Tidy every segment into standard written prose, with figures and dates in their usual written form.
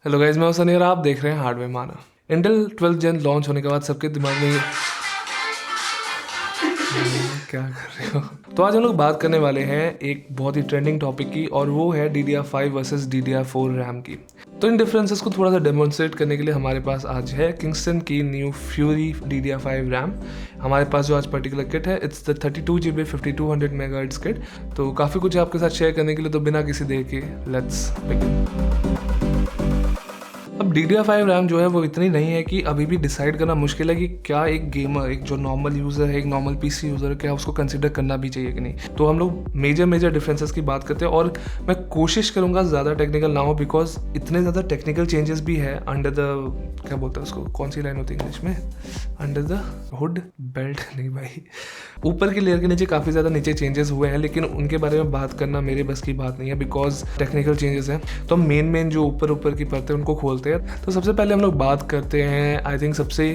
Hello guys, मैं हूं सनी और आप देख रहे हैं हार्डवेयर माना। इंटेल 12th जेन लॉन्च होने के बाद सबके दिमाग में क्या कर रहे हो। तो आज हम लोग बात करने वाले हैं एक बहुत ही ट्रेंडिंग टॉपिक की, और वो है DDR5 वर्सेस DDR4 रैम की। तो इन डिफरेंसेस को थोड़ा सा डेमोन्स्ट्रेट करने के लिए हमारे पास आज है किंगस्टन की न्यू फ्यूरी DDR5 रैम। हमारे पास जो आज पर्टिकुलर किट है, it's the 32GB 5200 megahertz kit. तो काफ़ी कुछ है आपके साथ शेयर करने के लिए, तो बिना किसी देर के लेट्स बिगिन। अब DDR5 रैम जो है वो इतनी नहीं है कि अभी भी डिसाइड करना मुश्किल है कि क्या एक गेमर, एक जो नॉर्मल यूज़र है, एक नॉर्मल PC यूज़र है, क्या उसको कंसिडर करना भी चाहिए कि नहीं। तो हम लोग मेजर डिफरेंसेस की बात करते हैं, और मैं कोशिश करूँगा ज़्यादा टेक्निकल ना हो, बिकॉज इतने ज़्यादा टेक्निकल चेंजेस भी है अंडर द, क्या बोलते हैं उसको, कौन सी लाइन होती है इंग्लिश में, अंडर द हुड बेल्ट नहीं भाई, ऊपर की लेयर के नीचे काफ़ी ज़्यादा नीचे चेंजेस हुए हैं, लेकिन उनके बारे में बात करना मेरे बस की बात नहीं है, बिकॉज टेक्निकल चेंजेस हैं। तो हम मेन जो ऊपर की परतें उनको खोलते हैं। तो सबसे पहले हम लोग बात करते हैं आई थिंक सबसे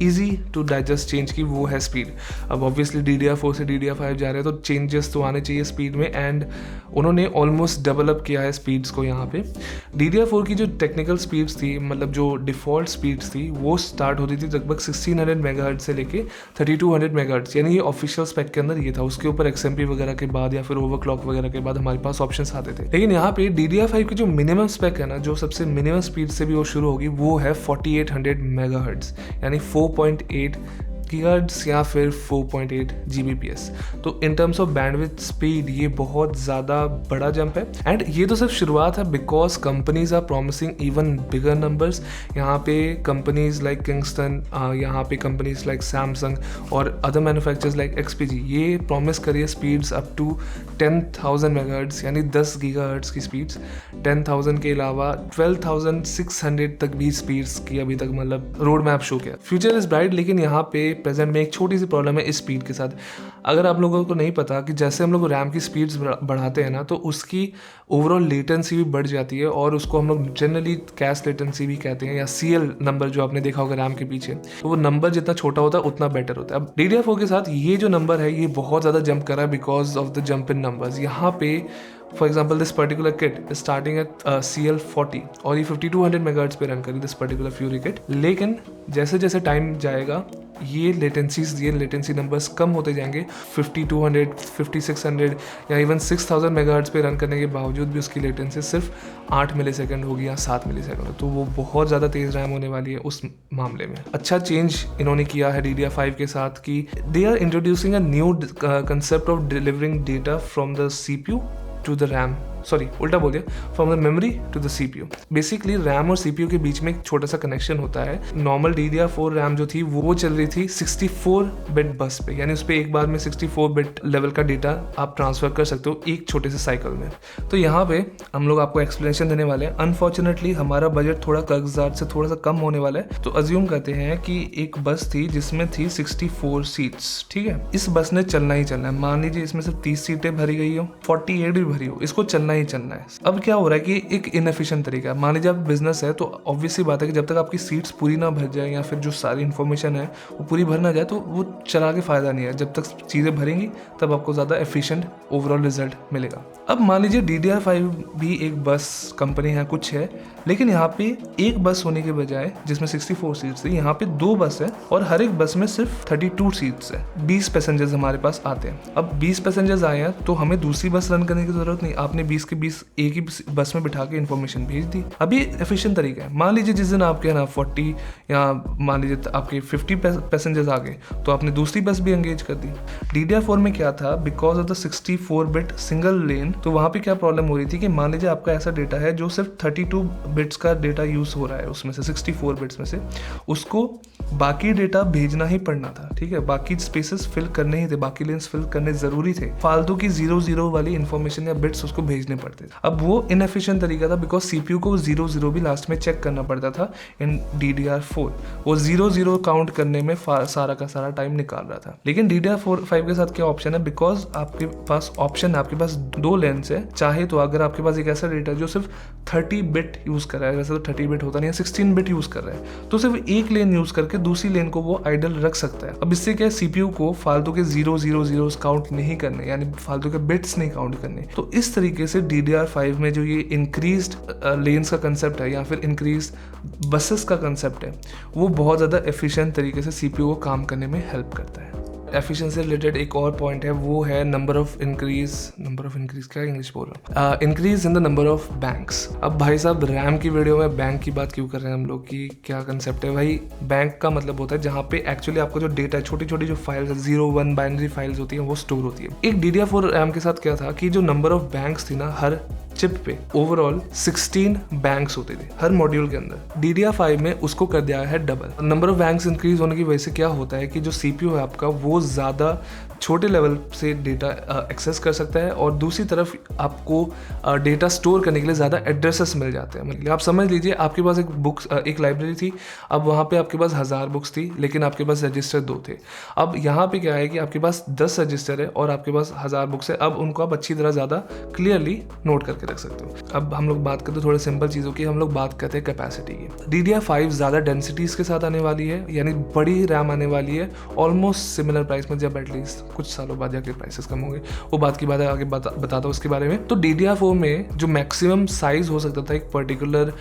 ईजी टू डाइजेस्ट चेंज की, वो है स्पीड। अब ऑब्वियसली DDR4 से DDR5 जा रहे हैं, तो चेंजेस तो आने चाहिए स्पीड में, एंड उन्होंने ऑलमोस्ट डेवलप किया है स्पीड्स को यहाँ पे। DDR4 की जो टेक्निकल स्पीड्स थी, मतलब जो डिफ़ॉल्ट स्पीड्स थी, वो स्टार्ट होती थी लगभग 1600 मेगाहर्ट्ज से लेके 3200 मेगाहर्ट्ज, यानी ये ऑफिशियल स्पेक के अंदर ये था। उसके ऊपर XMP वगैरह के बाद या फिर ओवरक्लॉक वगैरह के बाद हमारे पास ऑप्शंस आते थे। लेकिन यहाँ पे DDR5 की जो मिनिमम स्पेक है ना, जो सबसे मिनिमम स्पीड से भी वो शुरू होगी, वो है 4800 मेगाहर्ट्ज, यानी 4.8 गीगाहर्ट्ज या फिर 4.8 Gbps। तो in terms of bandwidth speed ये बहुत ज़्यादा बड़ा जंप है, एंड ये तो सिर्फ शुरुआत है, because companies are promising even bigger numbers. यहाँ पे कंपनीज लाइक किंगस्टन, यहाँ पे कंपनीज लाइक सैमसंग और अदर मैन्युफैक्चरर्स लाइक XPG, ये प्रॉमिस करिए स्पीड्स अप टू 10,000 मेगाहर्ट्ज, यानी 10 गीगाहर्ट्ज की स्पीड्स। 10,000 के अलावा 12,600 तक भी स्पीड्स की अभी तक मतलब रोड मैप शो किया। फ्यूचर इज ब्राइट, लेकिन यहाँ पे प्रेजेंट में एक छोटी सी प्रॉब्लम है इस स्पीड के साथ। अगर आप लोगों को नहीं पता कि जैसे हम लोग रैम की स्पीड्स बढ़ाते हैं ना, तो उसकी ओवरऑल लेटेंसी भी बढ़ जाती है, और उसको हम लोग जनरली कैश लेटेंसी भी कहते हैं, या CL नंबर जो आपने देखा होगा रैम के पीछे। तो वो नंबर जितना छोटा होता है उतना बेटर होता है। अब DDR4 के साथ ये जो नंबर है ये बहुत ज़्यादा जंप कर रहा है because of the jump in numbers. यहाँ पे for example this particular kit starting at CL40, और ये 5200 मेगाहर्ट्ज पे रन करी दिस पर्टिकुलर फ्यूरी किट। लेकिन जैसे जैसे टाइम जाएगा ये लेटेंसी नंबर्स कम होते जाएंगे। 5200, 5600 या इवन 6000 मेगाहर्ट्ज पे रन करने के बावजूद भी उसकी लेटेंसी सिर्फ 8 मिलीसेकंड होगी या 7 मिलीसेकंड। तो वो बहुत ज़्यादा तेज़ रैम होने वाली है उस मामले में। अच्छा चेंज इन्होंने किया है DDR5 के साथ कि they are introducing a new concept of delivering data from the CPU to the RAM, sorry उल्टा बोल दिया, from the memory to the CPU। Basically RAM और CPU के बीच में एक छोटा सा कनेक्शन होता है। नॉर्मल DDR4 रैम जो थी वो चल रही थी 64 बिट बस पे, यानी उस पर एक बार में 64 बिट लेवल का डेटा आप ट्रांसफर कर सकते हो एक छोटे से साइकिल में। तो यहाँ पे हम लोग आपको एक्सप्लेनेशन देने वाले हैं। अनफॉर्चुनेटली हमारा बजट थोड़ा कागजात से थोड़ा सा कम होने वाला है, तो अज्यूम करते हैं कि एक बस थी जिसमें थी 64 सीट्स, ठीक है। इस बस ने चलना ही चलना है। मान लीजिए इसमें सिर्फ 30 सीटें भरी गई हो, 48 भी भरी हो, इसको चलना ही चलना है। अब क्या हो रहा है कि एक इनएफिशिएंट तरीका है। मान लीजिए आप बिजनेस है, तो ऑब्वियसली बात है कि जब तक आपकी सीट्स पूरी ना भर जाए या फिर जो सारी इन्फॉर्मेशन है वो पूरी भर ना जाए, तो वो चला के फायदा नहीं है। जब तक चीज़ें भरेंगी तब आपको ज़्यादा एफिशिएंट ओवरऑल रिजल्ट मिलेगा। अब मान लीजिए DDR5 भी एक बस कंपनी है, कुछ है, लेकिन यहाँ पे एक बस होने के बजाय जिसमें 64 सीट्स थी, यहाँ पे 2 बस है, और हर एक बस में सिर्फ 32 सीट्स है। 20 पैसेंजर्स हमारे पास आते हैं। अब 20 पैसेंजर्स आए हैं तो हमें दूसरी बस रन करने की जरूरत नहीं। आपने 20 के 20 एक ही बस में बिठा के इन्फॉर्मेशन भेज दी। अब ये एफिशिएंट तरीका है। मान लीजिए जिस दिन आपके ना 40 या मान लीजिए आपके 50 पैसेंजर्स आ गए, तो आपने दूसरी बस भी एंगेज कर दी। DDR4 में क्या था, because of the 64 bit single lane, तो वहाँ पे क्या प्रॉब्लम हो रही थी कि मान लीजिए आपका ऐसा डेटा है जो सिर्फ 32 बिट्स का डेटा यूज हो रहा है, उसमें से 64 बिट्स में से उसको बाकी डेटा भेजना ही पड़ना था, ठीक है। बाकी स्पेसेस फिल करने ही थे, बाकी लेन्स फिल करने जरूरी थे। फालतू की 00 वाली इन्फॉर्मेशन या बिट्स उसको भेजने पड़ते थे। अब वो इनएफिशिएंट तरीका था, बिकॉज CPU को 00 भी लास्ट में चेक करना पड़ता था इन DDR4। वो 00 काउंट करने में सारा का सारा टाइम निकाल रहा था। लेकिन DDR5 के साथ क्या ऑप्शन है, बिकॉज आपके पास ऑप्शन है, आपके पास 2 लेन्स है। चाहे तो अगर आपके पास एक ऐसा डेटा जो सिर्फ 30 बिट यूज कर रहा है, वैसे तो 30 बिट होता नहीं है, 16 बिट यूज कर रहा है, तो सिर्फ एक लेन यूज करके दूसरी लेन को वो आइडल रख सकता है। अब इससे क्या है, CPU को फालतू के 000 काउंट नहीं करने, यानी फालतू के बिट्स नहीं काउंट करने। तो इस तरीके से DDR5 में जो ये इंक्रीज्ड लेन्स का कंसेप्ट है या फिर इंक्रीज्ड बसेस का कंसेप्ट है, वो बहुत ज़्यादा एफिशिएंट तरीके से CPU को काम करने में हेल्प करता है। एफिशिएंसी रिलेटेड एक और पॉइंट है, वो है नंबर ऑफ इंक्रीज क्या इंग्लिश बोल रहा हूँ, increase in the number of banks. अब भाई साहब रैम की वीडियो में बैंक की बात क्यों कर रहे हैं हम लोग, की क्या कंसेप्ट है भाई? बैंक का मतलब होता है जहाँ पे एक्चुअली आपका जो डेटा है, छोटी छोटी जो फाइल्स है, 0-1 बाइनरी फाइल्स होती है, वो स्टोर होती है। एक DDR4 रैम के साथ क्या था कि जो नंबर ऑफ बैंक्स थी ना हर चिप पे, ओवरऑल 16 बैंक्स होते थे हर मॉड्यूल के अंदर। DDR5 में उसको कर दिया है double. Number of banks increase होने की वजह से क्या होता है कि जो CPU है आपका, वो ज़्यादा छोटे लेवल से डेटा एक्सेस कर सकता है और दूसरी तरफ आपको डेटा स्टोर करने के लिए ज़्यादा एड्रेसेस मिल जाते हैं। मतलब आप समझ लीजिए आपके पास एक लाइब्रेरी थी, अब वहाँ पे आपके पास 1000 बुक्स थी, लेकिन आपके पास रजिस्टर 2 थे। अब यहाँ पे क्या है कि आपके पास 10 रजिस्टर है और आपके पास 1000 बुक्स है। अब उनको आप अच्छी तरह ज़्यादा क्लियरली नोट करके रख सकते हो। अब हम लोग बात करते हैं थोड़े सिंपल चीज़ों की, हम लोग बात करते हैं कैपेसिटी की। DDR5 ज़्यादा डेंसिटीज़ के साथ आने वाली है, यानी बड़ी रैम आने वाली है, ऑलमोस्ट सिमिलर प्राइस में, जब एटलीस्ट कुछ सालों बाद जाके प्राइसेस कम होंगे, वो बात की बात है, आगे बताता हूँ उसके बारे में। तो DDR4 में जो मैक्सिमम साइज हो सकता था एक पर्टिकुलर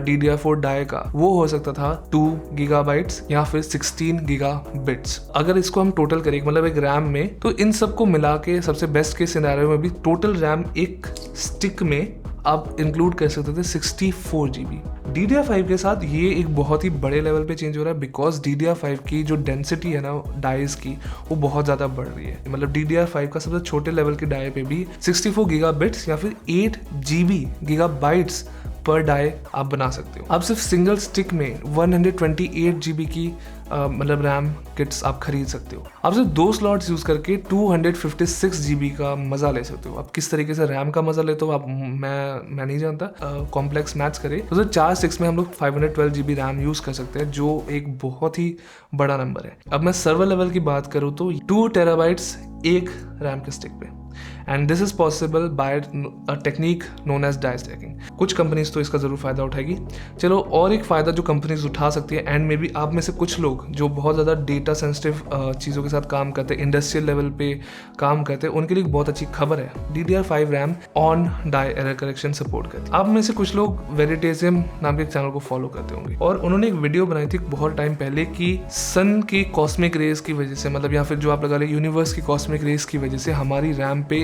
DDR4 डाई का, वो हो सकता था 2 गीगाबाइट्स या फिर 16 गीगाबिट्स। अगर इसको हम टोटल करें मतलब एक रैम में, तो इन सबको मिला के सबसे बेस्ट के सिनेरियो में भी टोटल रैम एक स्टिक में आप इंक्लूड कर सकते थे 64 GB। DDR5 के साथ ये एक बहुत ही बड़े लेवल पे चेंज हो रहा है, बिकॉज DDR5 की जो डेंसिटी है ना डाइज की, वो बहुत ज़्यादा बढ़ रही है। मतलब DDR5 का सबसे छोटे लेवल के डाई पे भी 64 गीगाबिट्स या फिर 8 GB गीगाबाइट्स पर डाई आप बना सकते हो। आप सिर्फ सिंगल स्टिक में 128 GB की मतलब रैम किट्स आप खरीद सकते हो। आप सिर्फ 2 स्लॉट्स यूज करके 256 GB का मजा ले सकते हो। आप किस तरीके से रैम का मजा लेते हो आप मैं नहीं जानता, कॉम्प्लेक्स मैथ्स करे तो 4 स्टिक्स में हम लोग 512 GB रैम यूज कर सकते हैं, जो एक बहुत ही बड़ा नंबर है। अब मैं सर्वर लेवल की बात करूँ तो 2 टेराबाइट्स एक रैम के स्टिक पे, and this is possible by a technique known as die stacking. कुछ कंपनीज तो इसका जरूर फायदा उठाएगी। चलो और एक फायदा जो कंपनीज उठा सकती है, एंड मे बी आप में से कुछ लोग जो बहुत ज़्यादा डेटा सेंसिटिव चीज़ों के साथ काम करते हैं, इंडस्ट्रियल लेवल पे काम करते हैं, उनके लिए एक बहुत अच्छी खबर है। DDR5 RAM on die error correction support करती है। आप में से कुछ लोग वेरिटेजियम नाम के एक चैनल को फॉलो करते होंगे, और उन्होंने एक वीडियो बनाई थी बहुत टाइम पहले कि सन की कॉस्मिक रेज की वजह से, मतलब या फिर जो आप लगा ले यूनिवर्स की कॉस्मिक रेज की वजह से हमारी रैम पे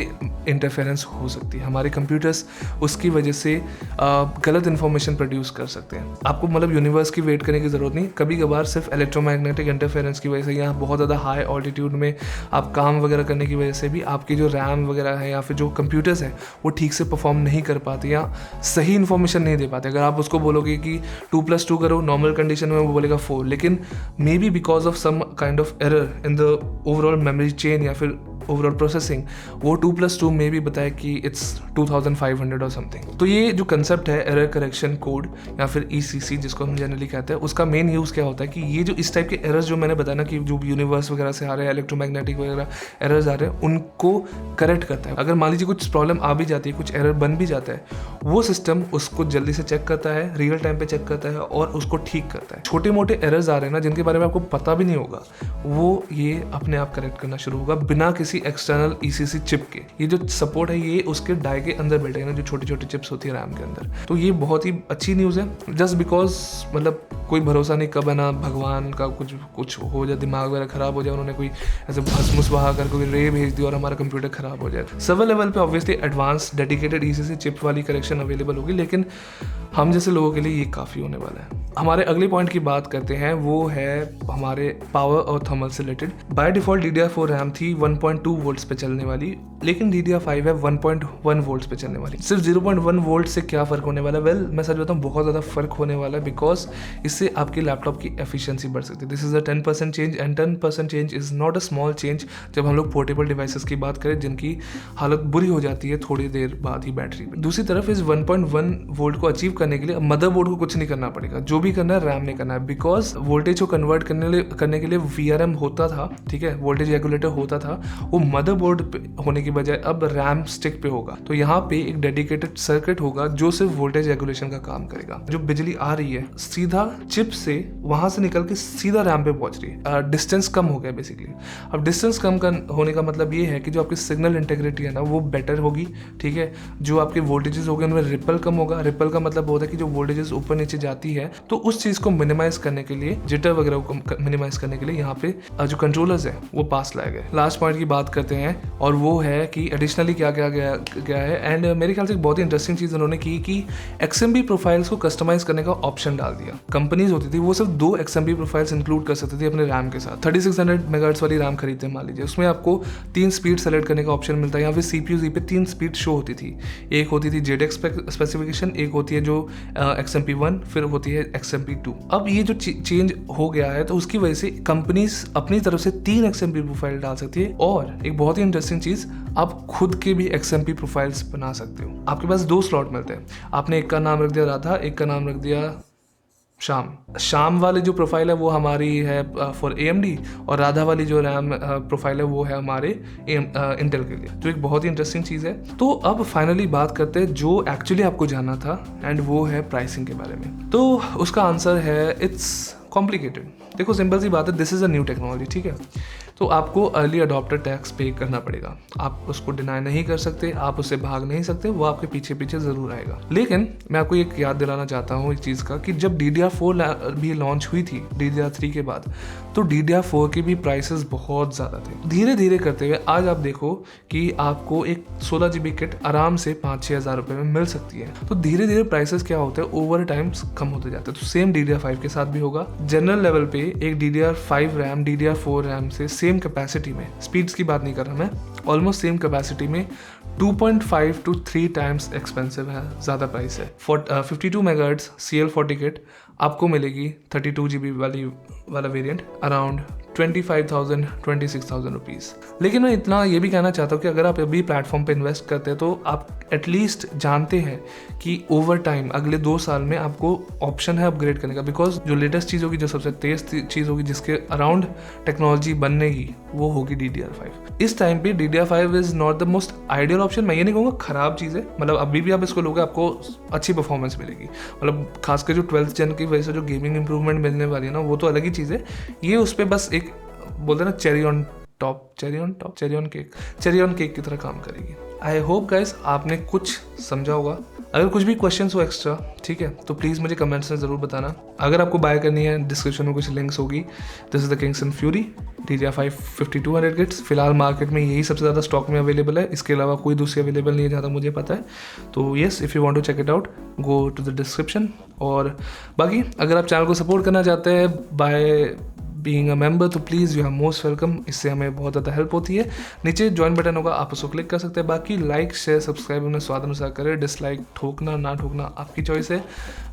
इंटरफेरेंस हो सकती है। हमारे कंप्यूटर्स उसकी वजह से गलत इन्फॉर्मेशन प्रोड्यूस कर सकते हैं। आपको मतलब यूनिवर्स की वेट करने की ज़रूरत नहीं, कभी कभार सिर्फ इलेक्ट्रोमैग्नेटिक इंटरफेरेंस की वजह से या बहुत ज़्यादा हाई ऑल्टीट्यूड में आप काम वगैरह करने की वजह से भी आपकी जो रैम वगैरह है या फिर जो कंप्यूटर्स हैं वो ठीक से परफॉर्म नहीं कर पाते या सही इन्फॉर्मेशन नहीं दे पाते। अगर आप उसको बोलोगे कि 2+2 करो नॉर्मल कंडीशन में, वो बोलेगा 4, लेकिन may be because of some kind of error in the overall memory chain या फिर ओवरऑल प्रोसेसिंग, वो 2+2 में भी बताया कि इट्स 2500 और समथिंग। तो ये जो कंसेप्ट है एरर करेक्शन कोड या फिर ECC जिसको हम जनरली कहते हैं, उसका मेन यूज़ क्या होता है कि ये जो इस टाइप के एरर्स जो मैंने बताया ना कि जो यूनिवर्स वगैरह से आ रहे हैं, इलेक्ट्रोमैग्नेटिक वगैरह एरर्स आ रहे हैं, उनको करेक्ट करता है। अगर मान लीजिए कुछ प्रॉब्लम आ भी जाती है, कुछ एरर बन भी जाता है, वो सिस्टम उसको जल्दी से चेक करता है, रियल टाइम पे चेक करता है और उसको ठीक करता है। छोटे मोटे एरर्स आ रहे हैं ना जिनके बारे में आपको पता भी नहीं होगा, वो ये अपने आप करेक्ट करना शुरू होगा बिना किसी एक्सटर्नल ECC चिप के। ये जो सपोर्ट है ये उसके डाई के अंदर बैठेगा ना, जो छोटी छोटी चिप्स होती है रैम के अंदर। तो ये बहुत ही अच्छी न्यूज़ है। जस्ट बिकॉज मतलब कोई भरोसा नहीं कब है ना भगवान का कुछ हो जाए, दिमाग वगैरह खराब हो जाए, उन्होंने कोई ऐसे भस्मुस बहा कर कोई रे भेज दिया और हमारा कंप्यूटर खराब हो जाए। सर्वर लेवल पे obviously advance dedicated ECC chip वाली करेक्शन अवेलेबल होगी, लेकिन हम जैसे लोगों के लिए ये काफ़ी होने वाला है। हमारे अगले पॉइंट की बात करते हैं, वो है हमारे पावर और थर्मल से related. By default DDR4 RAM थी 1.2 वोल्ट्स पे चलने वाली, लेकिन DDR5 है 1.1 वोल्ट्स पे चलने वाली। सिर्फ 0.1 वोल्ट से क्या फ़र्क होने वाला है? वेल मैं सच बताऊँ बहुत ज़्यादा फ़र्क होने वाला है, बिकॉज इससे आपकी लैपटॉप की एफिशिएंसी बढ़ सकती है। This is a 10% change, and 10% change is not a small change जब हम लोग पोर्टेबल डिवाइसेस की बात करें जिनकी हालत बुरी हो जाती है थोड़ी देर बाद ही बैटरी में। दूसरी तरफ इस 1.1 वोल्ट को अचीव करने के लिए मदरबोर्ड को कुछ नहीं करना पड़ेगा, जो भी करना है रैम ने करना है, बिकॉज वोल्टेज को कन्वर्ट करने के लिए VRM होता था, ठीक है, वोल्टेज रेगुलेटर होता था, वो मदरबोर्ड पे होने की बजाय अब रैम स्टिक पे होगा। तो यहाँ पे एक डेडिकेटेड सर्किट होगा जो सिर्फ वोल्टेज रेगुलेशन का काम करेगा। जो बिजली आ रही है सीधा चिप से वहां से निकल के सीधा रैम पे पहुंच रही है। डिस्टेंस कम हो गया बेसिकली। अब डिस्टेंस कम होने का मतलब ये है कि जो आपकी सिग्नल इंटीग्रिटी है ना वो बेटर होगी, ठीक है। जो आपके वोल्टेजेस हो गए उनमें रिपल कम होगा। रिपल का मतलब होता है कि जो वोल्टेजेस ऊपर नीचे जाती है, तो उस चीज को मिनिमाइज करने के लिए, जिटर वगैरह को मिनिमाइज करने के लिए यहाँ पे जो कंट्रोलर्स है वो पास लाए गए। लास्ट पॉइंट की बात करते हैं और वो है कि एडिशनली क्या क्या गया है। एंड मेरे ख्याल से एक बहुत ही इंटरेस्टिंग चीज उन्होंने की कि XMP प्रोफाइल्स को कस्टमाइज करने का ऑप्शन डाल दिया। कंपनीज होती थी वो सिर्फ 2 XMP प्रोफाइल्स इंक्लूड कर सकती थी अपने रैम के साथ। 3600 मेगाहर्ट्ज वाली रैम खरीदते हैं मान लीजिए, उसमें आपको 3 स्पीड सेलेक्ट करने का ऑप्शन मिलता है। यहाँ पे CPU पे 3 स्पीड शो होती थी। एक होती थी JEDEC स्पेसिफिकेशन, एक होती है जो XMP1, फिर होती है XMP2। अब ये जो चेंज हो गया है तो उसकी वजह से कंपनीज अपनी तरफ से 3 XMP प्रोफाइल डाल सकती है। और एक बहुत ही इंटरेस्टिंग चीज, आप खुद के भी XMP प्रोफाइल्स बना सकते हो। आपके पास 2 स्लॉट मिलते हैं। आपने एक का नाम रख दिया राधा, एक का नाम रख दिया शाम वाली जो प्रोफाइल है वो हमारी है फॉर AMD, और राधा वाली जो रैम प्रोफाइल है वो है हमारे इंटेल के लिए, जो एक बहुत ही इंटरेस्टिंग चीज़ है। तो अब फाइनली बात करते हैं जो एक्चुअली आपको जानना था, एंड वो है प्राइसिंग के बारे में। तो उसका आंसर है इट्स कॉम्प्लिकेटेड। देखो सिंपल सी बात है, this is a new technology, ठीक है। तो आपको अर्ली अडॉप्टर टैक्स पे करना पड़ेगा। आप उसको डिनाई नहीं कर सकते, आप उससे भाग नहीं सकते, वो आपके पीछे पीछे ज़रूर आएगा। लेकिन मैं आपको एक याद दिलाना चाहता हूँ एक चीज़ का, कि जब DDR4 भी लॉन्च हुई थी DDR3 के बाद, तो DDR4 के भी प्राइसेस बहुत ज़्यादा थे। धीरे धीरे करते हुए आज आप देखो कि आपको एक 16 GB किट आराम से 5-6 हज़ार रुपये में मिल सकती है। तो धीरे धीरे प्राइसेस क्या होते हैं, ओवर टाइम कम होते जाते हैं। तो सेम DDR5 के साथ भी होगा। जनरल लेवल पे एक DDR5 रैम DDR4 रैम से सेम कैपेसिटी में, स्पीड्स की बात नहीं कर रहा मैं, ऑलमोस्ट सेम कैपेसिटी में 2.5 to 3 टाइम्स एक्सपेंसिव है, ज़्यादा प्राइस है। 52 मेगाहर्ट्ज CL40 किट आपको मिलेगी 32 GB वाला वेरिएंट अराउंड 25,000-26,000 रुपीज़। लेकिन मैं इतना ये भी कहना चाहता हूँ कि अगर आप अभी प्लेटफॉर्म पे इन्वेस्ट करते हैं तो आप एटलीस्ट जानते हैं कि ओवर टाइम अगले 2 साल में आपको ऑप्शन है अपग्रेड करने का, बिकॉज जो लेटेस्ट चीज़ होगी, जो सबसे तेज चीज़ होगी, जिसके अराउंड टेक्नोलॉजी बननेगी, वो होगी DDR5। इस टाइम पे DDR5 is not the most ideal option. मैं ये नहीं कहूँगा ख़राब चीज़ है, मतलब अभी भी आप इसको लोगे आपको अच्छी परफॉर्मेंस मिलेगी, मतलब खासकर जो 12th जन की वजह से जो गेमिंग इंप्रूवमेंट मिलने वाली है ना, वो तो अलग ही चीज़ है। ये उस पर बस एक बोलते हैं ना चेरी ऑन केक की तरह काम करेगी। आई होप गाइस आपने कुछ समझा होगा। अगर कुछ भी क्वेश्चंस हो एक्स्ट्रा, ठीक है, तो प्लीज़ मुझे कमेंट्स में ज़रूर बताना। अगर आपको बाय करनी है, डिस्क्रिप्शन में कुछ लिंक्स होगी। This is the Kingston Fury DDR5 5200 kits. फिलहाल मार्केट में यही सबसे ज़्यादा स्टॉक में अवेलेबल है, इसके अलावा कोई दूसरी अवेलेबल नहीं है ज़्यादा, मुझे पता है। तो yes, if you want to check it out, go to the description. और बाकी अगर आप चैनल को सपोर्ट करना चाहते हैं बाय बीइंग अ मेंबर, तो please you are most welcome. इससे हमें बहुत ज़्यादा हेल्प होती है। नीचे ज्वाइन बटन होगा, आप उसको क्लिक कर सकते हैं। बाकी लाइक शेयर सब्सक्राइब अपने स्वाद अनुसार करें। डिसलाइक ठोकना ना ठोकना आपकी चॉइस है।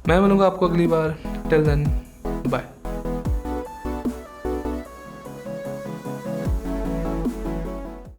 मैं मिलूंगा आपको अगली बार। Till then bye.